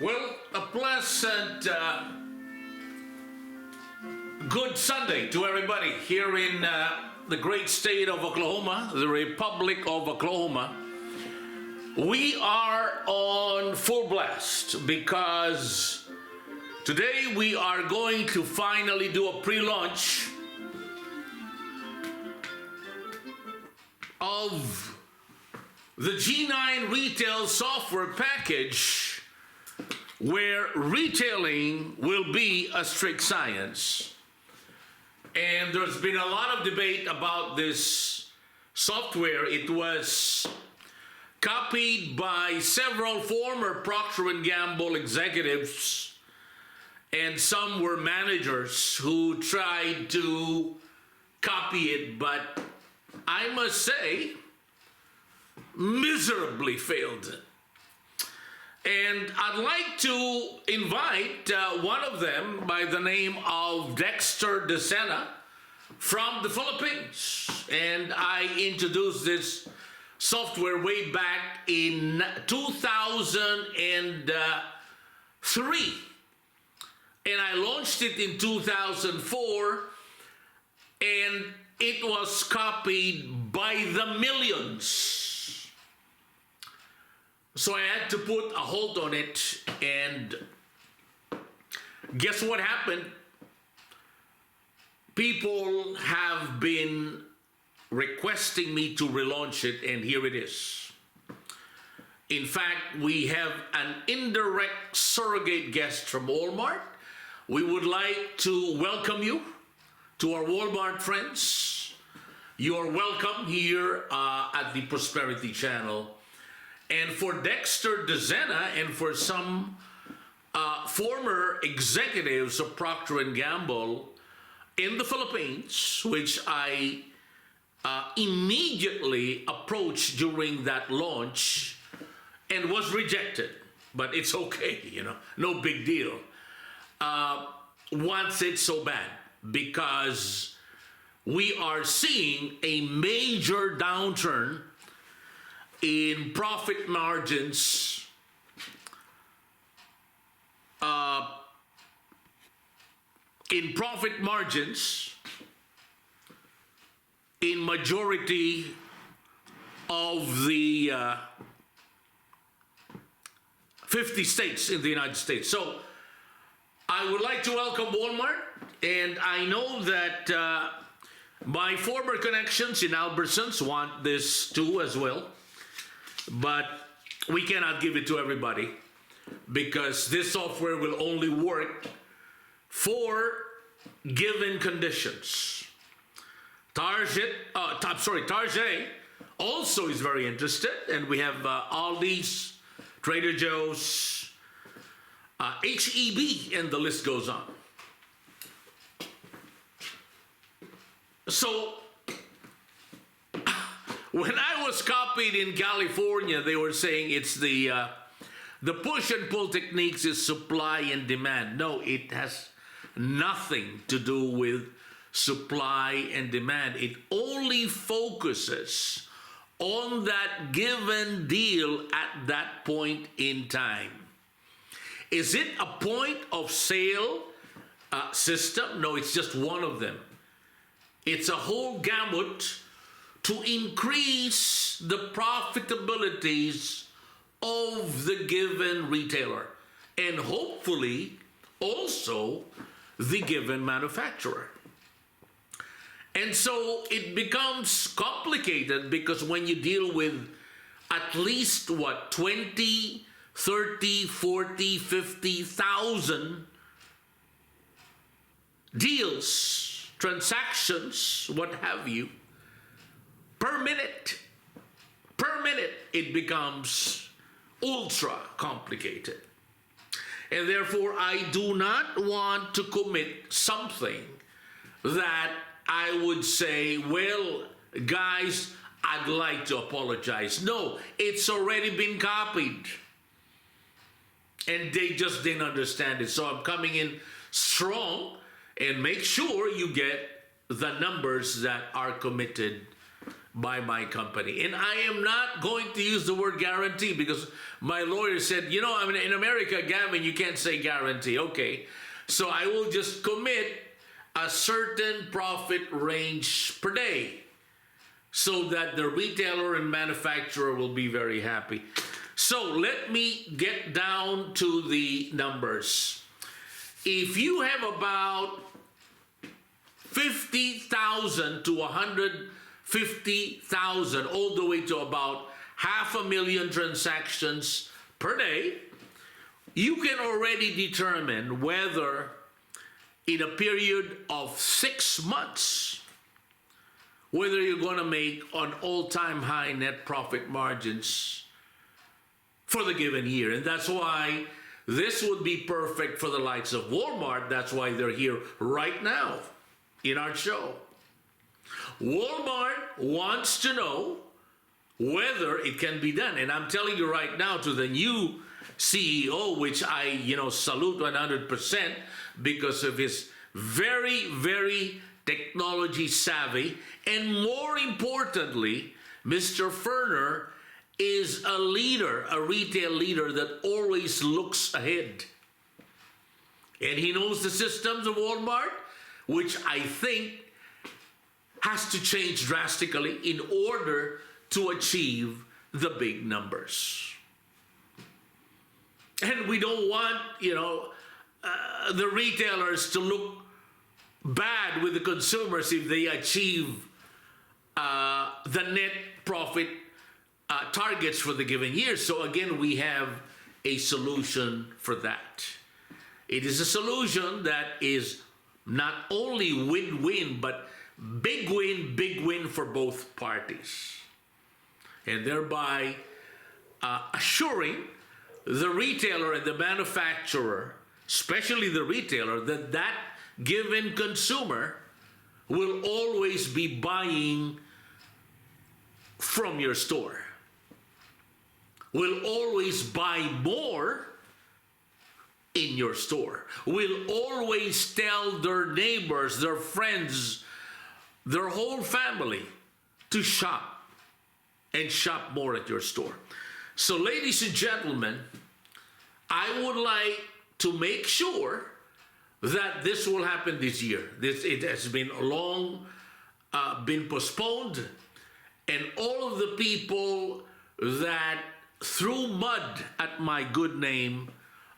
Well, a pleasant, good Sunday to everybody here in the great state of Oklahoma, the Republic of Oklahoma. We are on full blast because today we are going to finally do a pre-launch of the G9 retail software package, where retailing will be a strict science. And there's been a lot of debate about this software. It was copied by several former Procter & Gamble executives, and some were managers who tried to copy it, but I must say, miserably failed. And I'd like to invite one of them by the name of Dexter DeSena from the Philippines. And I introduced this software way back in 2003. And I launched it in 2004, and it was copied by the millions. So I had to put a hold on it, and guess what happened? People have been requesting me to relaunch it, and here it is. In fact, we have an indirect surrogate guest from Walmart. We would like to welcome you to our Walmart friends. You are welcome here at the Prosperity Channel. And for Dexter DeSena and for some former executives of Procter & Gamble in the Philippines, which I immediately approached during that launch and was rejected. But it's okay, no big deal. Once it's so bad, because we are seeing a major downturn in profit margins, in majority of the 50 states in the United States. So I would like to welcome Walmart, and I know that my former connections in Albertsons want this too as well. But we cannot give it to everybody because this software will only work for given conditions. Target also is very interested, and we have Aldi's, Trader Joe's, HEB, and the list goes on. So when I was copied in California, they were saying it's the push and pull techniques is supply and demand. No, it has nothing to do with supply and demand. It only focuses on that given deal at that point in time. Is it a point of sale system? No, it's just one of them. It's a whole gamut to increase the profitabilities of the given retailer and hopefully also the given manufacturer. And so it becomes complicated because when you deal with at least 20, 30, 40, 50,000 deals, transactions, what have you, per minute, it becomes ultra complicated. And therefore, I do not want to commit something that I would say, well, guys, I'd like to apologize. No, it's already been copied. And they just didn't understand it. So I'm coming in strong and make sure you get the numbers that are committed by my company. And I am not going to use the word guarantee because my lawyer said, you know, I mean, in America, Gavin, you can't say guarantee. Okay. So I will just commit a certain profit range per day so that the retailer and manufacturer will be very happy. So let me get down to the numbers. If you have about 50,000 to 150,000, all the way to about 500,000 transactions per day, you can already determine whether in a period of 6 months, whether you're going to make an all-time high net profit margins for the given year. And that's why this would be perfect for the likes of Walmart. That's why they're here right now in our show. Walmart wants to know whether it can be done. And I'm telling you right now, to the new CEO, which I, salute 100% because of his very, very technology savvy. And more importantly, Mr. Ferner is a leader, a retail leader that always looks ahead. And he knows the systems of Walmart, which I think has to change drastically in order to achieve the big numbers. And we don't want, the retailers to look bad with the consumers if they achieve the net profit targets for the given year. So again, we have a solution for that. It is a solution that is not only win-win, but big win for both parties. And thereby assuring the retailer and the manufacturer, especially the retailer, that that given consumer will always be buying from your store, will always buy more in your store, will always tell their neighbors, their friends, their whole family to shop and shop more at your store. So ladies and gentlemen, I would like to make sure that this will happen this year. It has been long been postponed, and all of the people that threw mud at my good name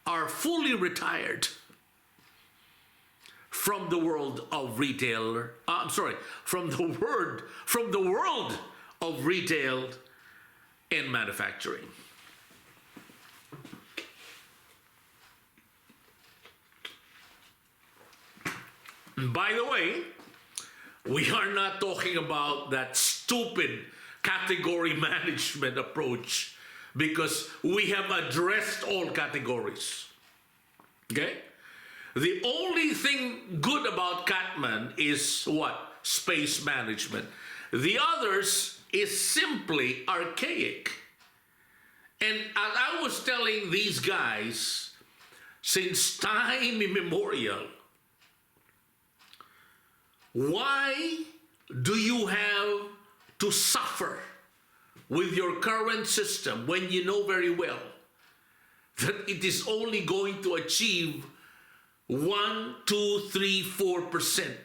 are fully retired from the world of retail. From the world of retail and manufacturing. By the way, we are not talking about that stupid category management approach, because we have addressed all categories. Okay? The only thing good about Catman is what? Space management. The others is simply archaic. And as I was telling these guys, since time immemorial, why do you have to suffer with your current system when you know very well that it is only going to achieve 1, 2, 3, 4%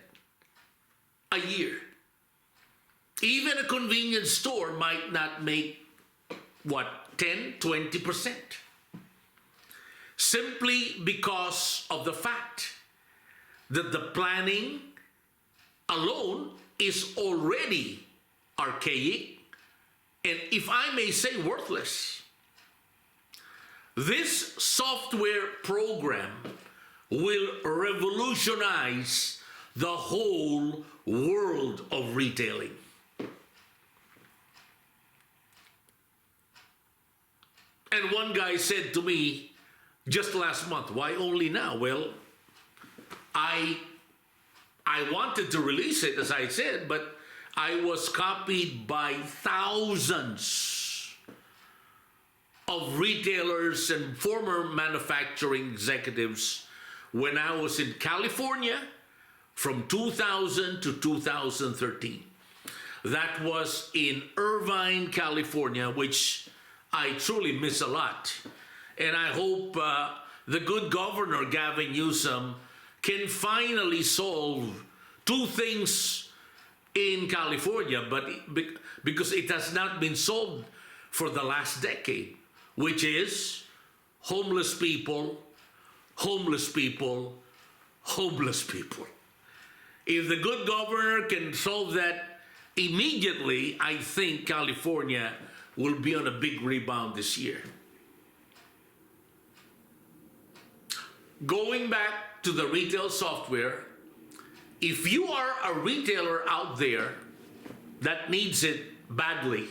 a year? Even a convenience store might not make, 10, 20%. Simply because of the fact that the planning alone is already archaic, and if I may say, worthless. This software program will revolutionize the whole world of retailing. And one guy said to me just last month, why only now? Well, I wanted to release it, as I said, but I was copied by thousands of retailers and former manufacturing executives when I was in California from 2000 to 2013. That was in Irvine, California, which I truly miss a lot. And I hope the good governor, Gavin Newsom, can finally solve two things in California, but because it has not been solved for the last decade, which is homeless people, homeless people, homeless people. If the good governor can solve that immediately, I think California will be on a big rebound this year. Going back to the retail software, if you are a retailer out there that needs it badly,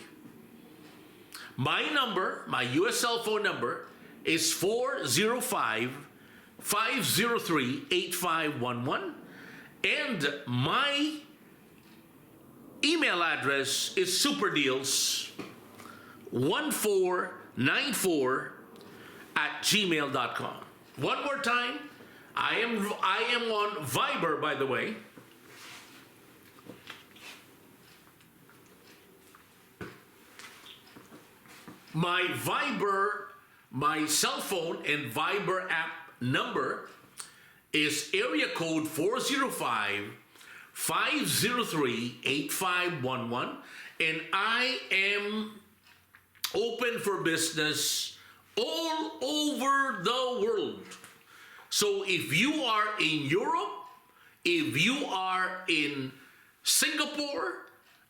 my number, my US cell phone number is 405-503-8511, and my email address is superdeals1494@gmail.com. One more time, I am on Viber, by the way. My Viber, my cell phone and Viber app number is area code 405-503-8511, and I am open for business all over the world. So if you are in Europe, if you are in Singapore,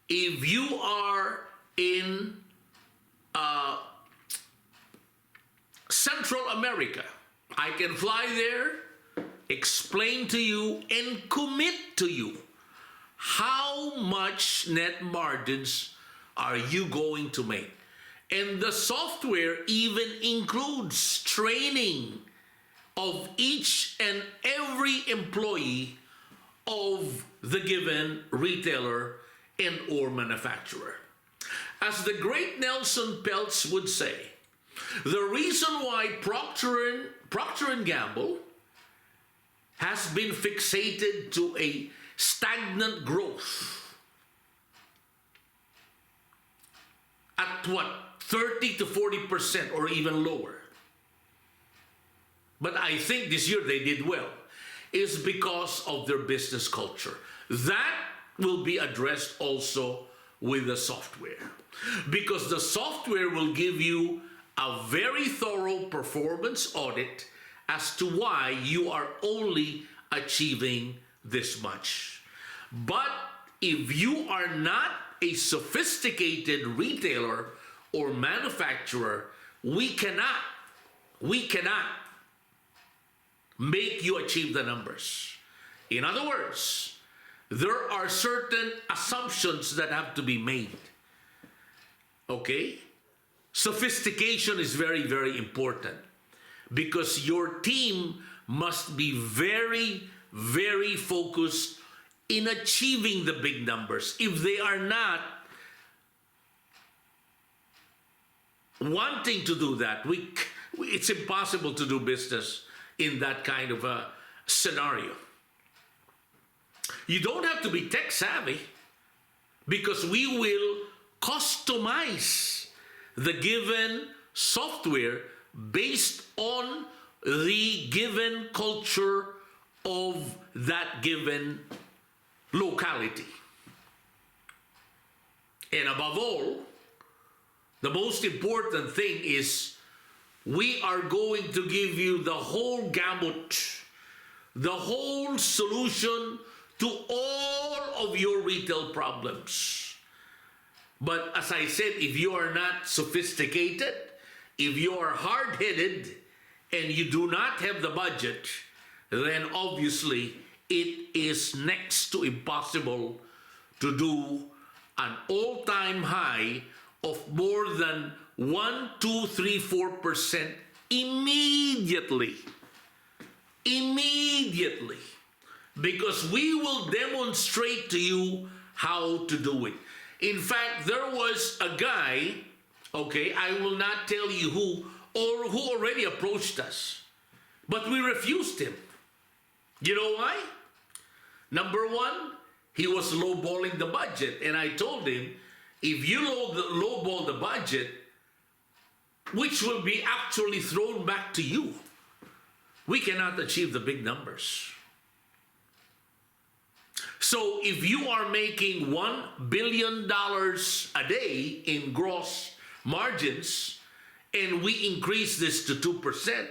if you are in Central America, I can fly there, explain to you, and commit to you how much net margins are you going to make. And the software even includes training of each and every employee of the given retailer and or manufacturer. As the great Nelson Peltz would say, the reason why Procter & Gamble has been fixated to a stagnant growth at what, 30 to 40% or even lower, but I think this year they did well, is because of their business culture. That will be addressed also with the software, because the software will give you a very thorough performance audit as to why you are only achieving this much. But if you are not a sophisticated retailer or manufacturer, we cannot make you achieve the numbers. In other words, there are certain assumptions that have to be made. Okay? Sophistication is very, very important, because your team must be very, very focused in achieving the big numbers. If they are not wanting to do that, it's impossible to do business in that kind of a scenario. You don't have to be tech savvy, because we will customize the given software based on the given culture of that given locality. And above all, the most important thing is we are going to give you the whole gamut, the whole solution to all of your retail problems. But as I said, if you are not sophisticated, if you are hard-headed, and you do not have the budget, then obviously it is next to impossible to do an all-time high of more than 1, 2, 3, 4% immediately. Immediately. Because we will demonstrate to you how to do it. In fact, there was a guy, okay, I will not tell you who already approached us, but we refused him. You know why? Number one, he was lowballing the budget. And I told him, if you lowball the budget, which will be actually thrown back to you, we cannot achieve the big numbers. So if you are making $1 billion a day in gross margins, and we increase this to 2%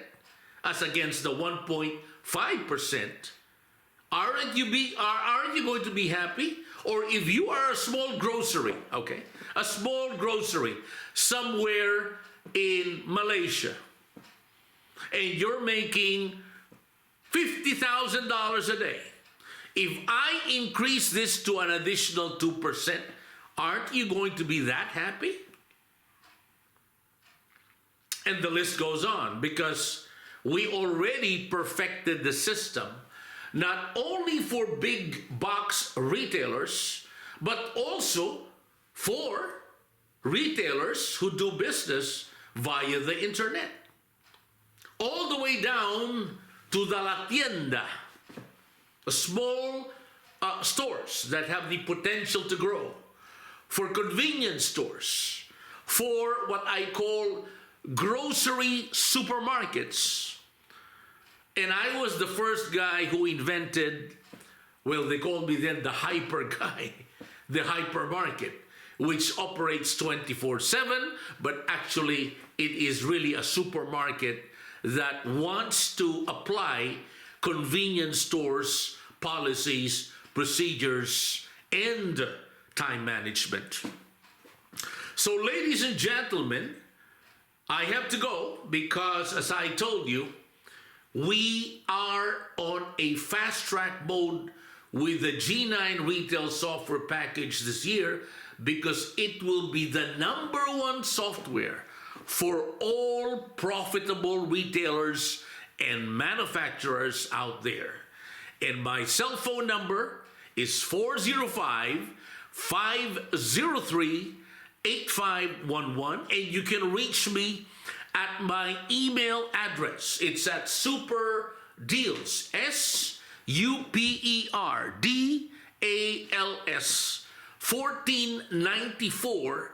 as against the 1.5%, aren't you going to be happy? Or if you are a small grocery, okay, a small grocery somewhere in Malaysia, and you're making $50,000 a day, if I increase this to an additional 2%, aren't you going to be that happy? And the list goes on, because we already perfected the system, not only for big box retailers, but also for retailers who do business via the internet. All the way down to the La Tienda, small stores that have the potential to grow, for convenience stores, for what I call grocery supermarkets. And I was the first guy who invented, well, they called me then the hyper guy, the hypermarket, which operates 24/7, but actually it is really a supermarket that wants to apply convenience stores, policies, procedures, and time management. So, ladies and gentlemen, I have to go because, as I told you, we are on a fast-track mode with the G9 retail software package this year, because it will be the #1 software for all profitable retailers and manufacturers out there. And my cell phone number is 405-503-8511, and you can reach me at my email address. It's at superdeals, SUPERDALS 1494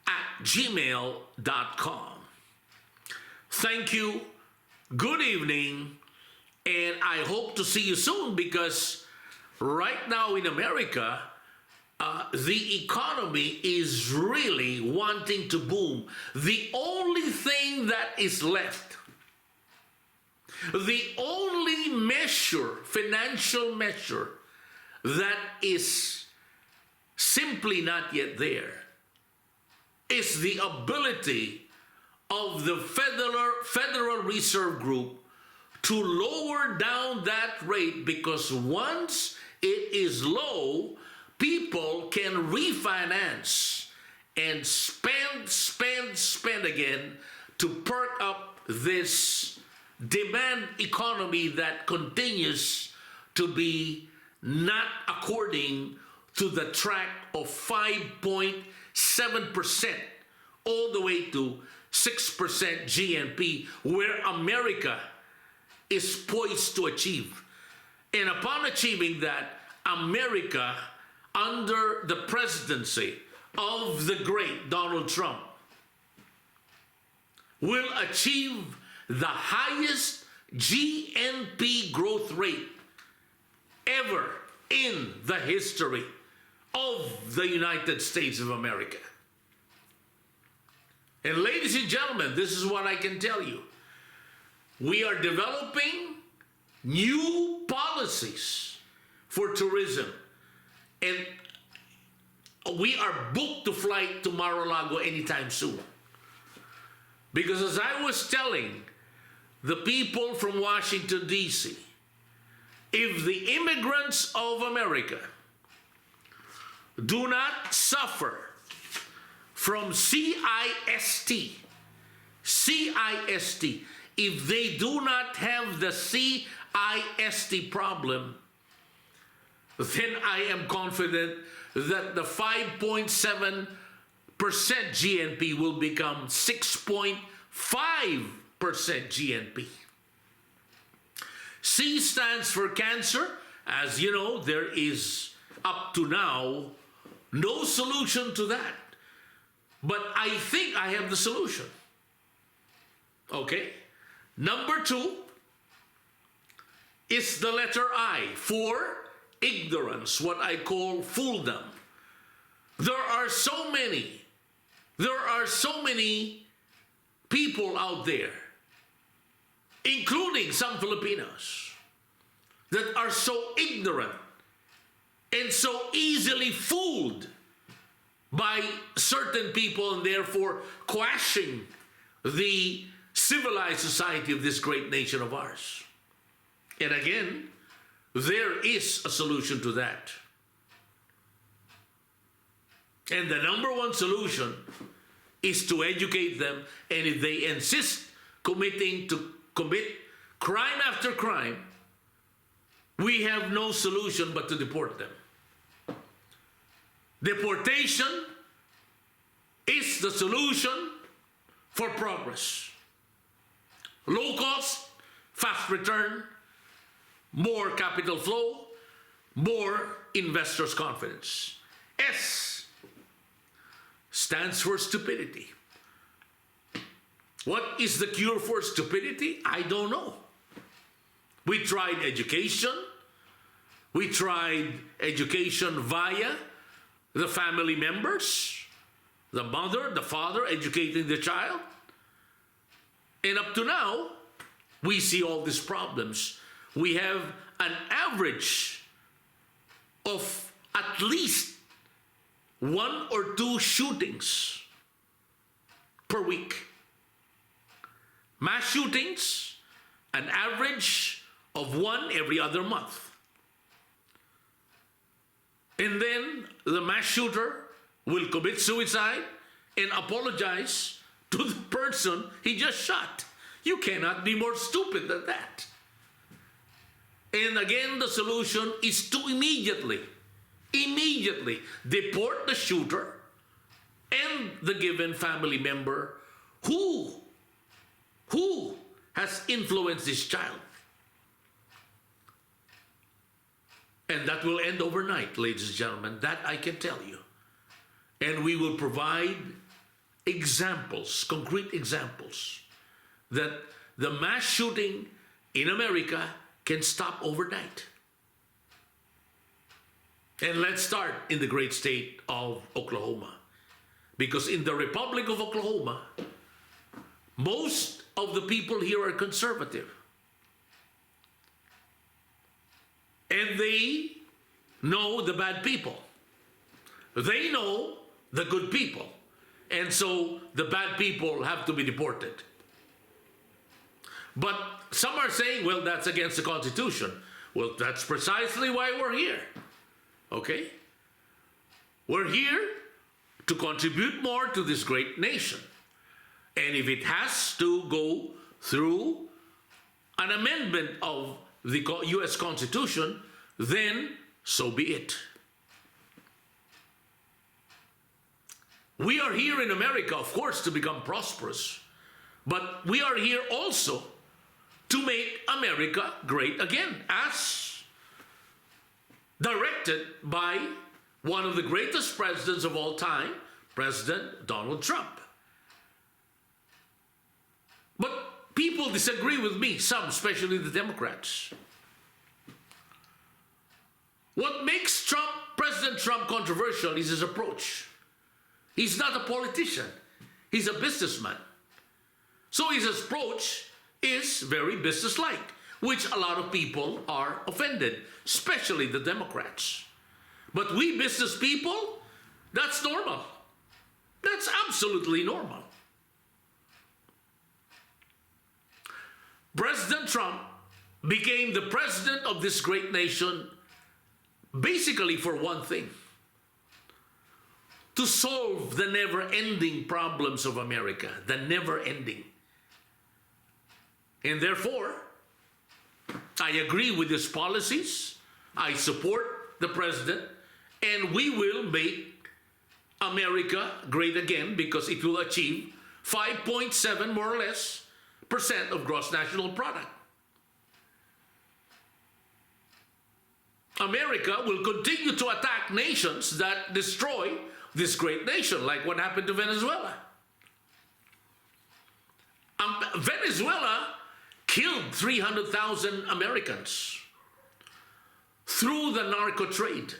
at gmail.com. Thank you. Good evening. And I hope to see you soon, because right now in America, the economy is really wanting to boom. The only thing that is left, the only measure, financial measure, that is simply not yet there, is the ability of the Federal Reserve Group to lower down that rate, because once it is low, people can refinance and spend again to perk up this demand economy that continues to be not according to the track of 5.7% all the way to 6% GNP, where America is poised to achieve. And upon achieving that, America, under the presidency of the great Donald Trump, will achieve the highest GNP growth rate ever in the history of the United States of America. And ladies and gentlemen, this is what I can tell you. We are developing new policies for tourism, and we are booked to fly to Mar-a-Lago anytime soon. Because as I was telling the people from Washington, D.C., if the immigrants of America do not suffer from CIST, if they do not have the CIST problem, then I am confident that the 5.7% GNP will become 6.5% GNP. C stands for cancer. As you know, there is up to now, no solution to that. But I think I have the solution. Okay? Number 2 is the letter I, for ignorance, what I call fooldom. There are so many people out there, including some Filipinos, that are so ignorant and so easily fooled by certain people, and therefore quashing the civilized society of this great nation of ours. And again, there is a solution to that. And the number 1 solution is to educate them, and if they insist commit crime after crime, we have no solution but to deport them. Deportation is the solution for progress. Low cost, fast return, more capital flow, more investors' confidence. S stands for stupidity. What is the cure for stupidity? I don't know. We tried education. We tried education via the family members, the mother, the father educating the child. And up to now, we see all these problems. We have an average of at least 1 or 2 shootings per week. Mass shootings, an average of 1 every other month. And then the mass shooter will commit suicide and apologize to the person he just shot. You cannot be more stupid than that. And again, the solution is to immediately deport the shooter and the given family member who has influenced this child. And that will end overnight, ladies and gentlemen. That I can tell you. And we will provide examples, concrete examples, that the mass shooting in America can stop overnight. And let's start in the great state of Oklahoma. Because in the Republic of Oklahoma, most of the people here are conservative. And they know the bad people. They know the good people. And so the bad people have to be deported. But some are saying, well, that's against the Constitution. Well, that's precisely why we're here. Okay? We're here to contribute more to this great nation. And if it has to go through an amendment of the U.S. Constitution, then so be it. We are here in America, of course, to become prosperous. But we are here also to make America great again, as directed by one of the greatest presidents of all time, President Donald Trump. But people disagree with me, some, especially the Democrats. What makes President Trump controversial is his approach. He's not a politician. He's a businessman. So his approach is very businesslike, which a lot of people are offended, especially the Democrats. But we business people, that's normal. That's absolutely normal. President Trump became the president of this great nation basically for one thing: to solve the never-ending problems of America, the never-ending. And therefore, I agree with his policies, I support the president, and we will make America great again because it will achieve 5.7 more or less % of gross national product. America will continue to attack nations that destroy this great nation, like what happened to Venezuela. Venezuela killed 300,000 Americans through the narco trade.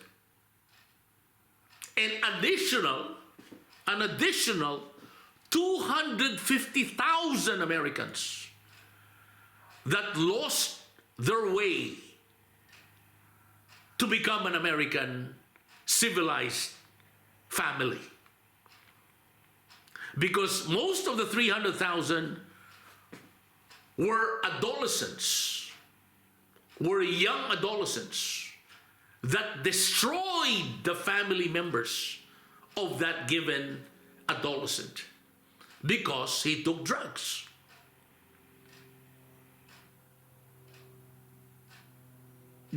An additional 250,000 Americans that lost their way to become an American civilized family. Because most of the 300,000 were adolescents, were young adolescents that destroyed the family members of that given adolescent because he took drugs.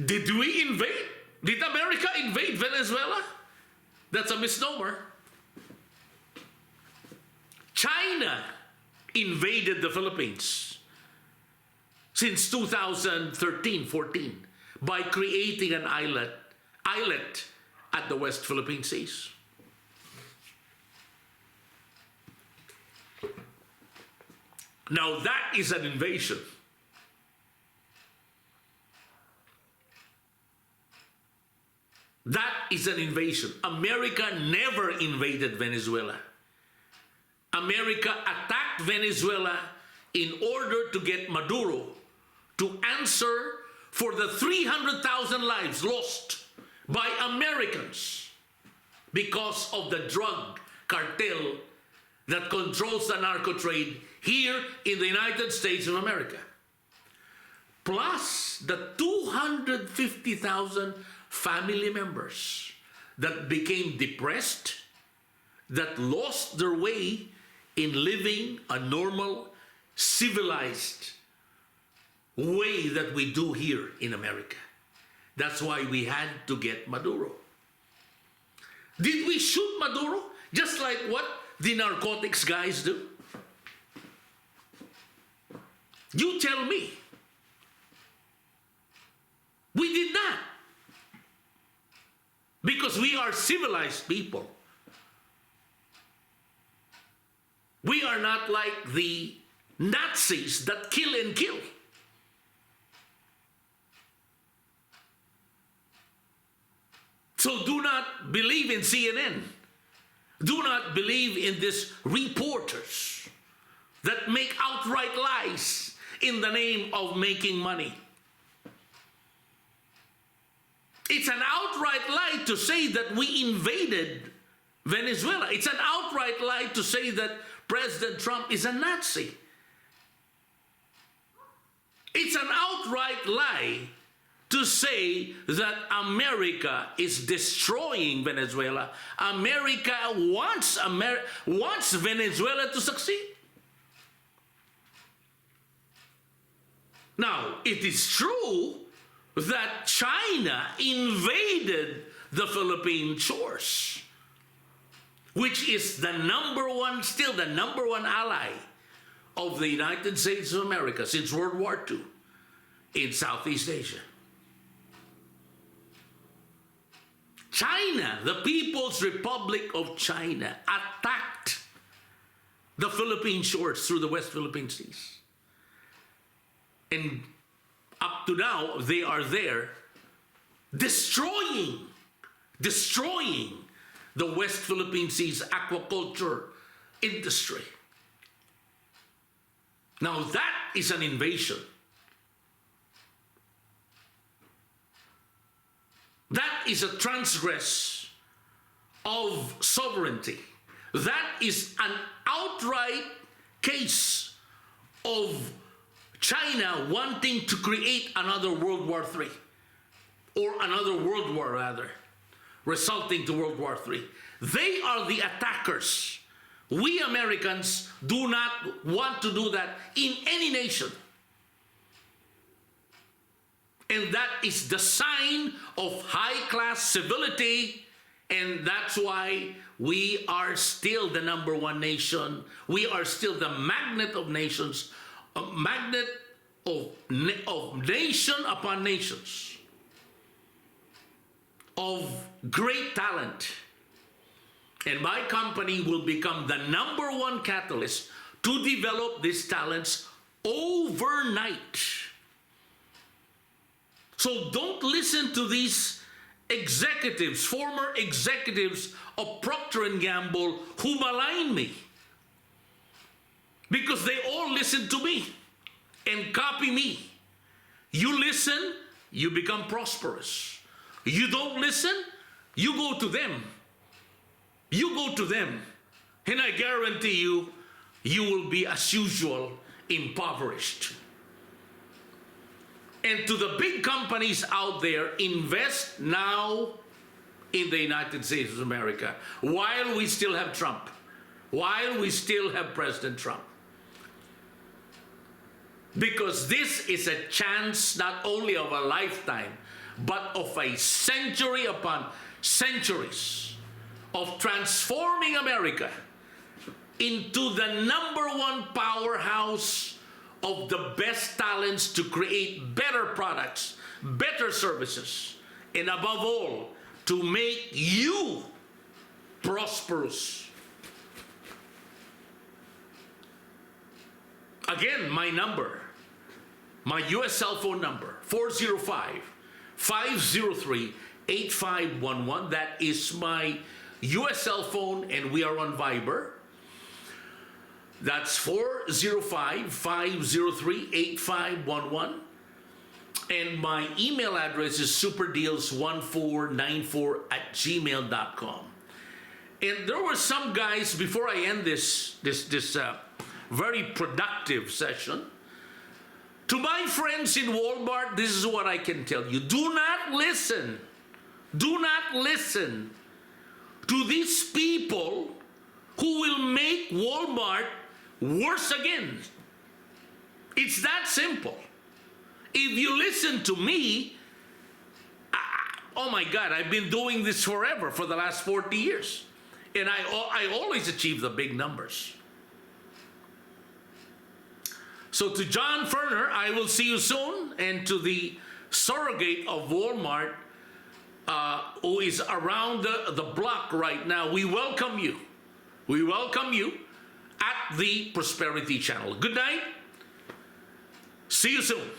Did we invade? Did America invade Venezuela? That's a misnomer. China invaded the Philippines since 2013-14 by creating an islet at the West Philippine Seas. Now that is an invasion. That is an invasion. America never invaded Venezuela. America attacked Venezuela in order to get Maduro to answer for the 300,000 lives lost by Americans because of the drug cartel that controls the narco trade here in the United States of America. Plus the 250,000 family members that became depressed, that lost their way in living a normal, civilized way that we do here in America. That's why we had to get Maduro. Did we shoot Maduro just like what the narcotics guys do? You tell me. We did not. Because we are civilized people. We are not like the Nazis that kill and kill. So do not believe in CNN. Do not believe in these reporters that make outright lies in the name of making money. It's an outright lie to say that we invaded Venezuela. It's an outright lie to say that President Trump is a Nazi. It's an outright lie to say that America is destroying Venezuela. America wants Venezuela to succeed. Now, it is true that China invaded the Philippine shores, which is the still the number one ally of the United States of America since World War II in Southeast Asia. China, the People's Republic of China, attacked the Philippine shores through the West Philippine Seas. And up to now, they are there destroying the West Philippine Seas aquaculture industry. Now that is an invasion. That is a transgress of sovereignty. That is an outright case of China wanting to create another World War III, or another World War rather, resulting to World War III. They are the attackers. We Americans do not want to do that in any nation. And that is the sign of high-class civility, and that's why we are still the number one nation. We are still the magnet of nations, a magnet of nation upon nations. of great talent. And my company will become the #1 catalyst to develop these talents overnight. So don't listen to these executives, former executives of Procter & Gamble who malign me. Because they all listen to me and copy me. You listen, you become prosperous. You don't listen, you go to them. You go to them. And I guarantee you, you will be, as usual, impoverished. And to the big companies out there, invest now in the United States of America while we still have Trump, while we still have President Trump. Because this is a chance not only of a lifetime, but of a century upon centuries of transforming America into the #1 powerhouse of the best talents to create better products, better services, and above all, to make you prosperous. Again, my number, my US cell phone number, 405-503-8511. That is my US cell phone, and we are on Viber. That's 405-503-8511. And my email address is superdeals1494@gmail.com. And there were some guys, before I end this very productive session, to my friends in Walmart, this is what I can tell you. Do not listen to these people who will make Walmart worse again. It's that simple. If you listen to me, oh my God, I've been doing this forever, for the last 40 years. And I always achieve the big numbers. So to John Ferner, I will see you soon. And to the surrogate of Walmart, who is around the block right now, we welcome you. We welcome you at the Prosperity Channel. Good night. See you soon.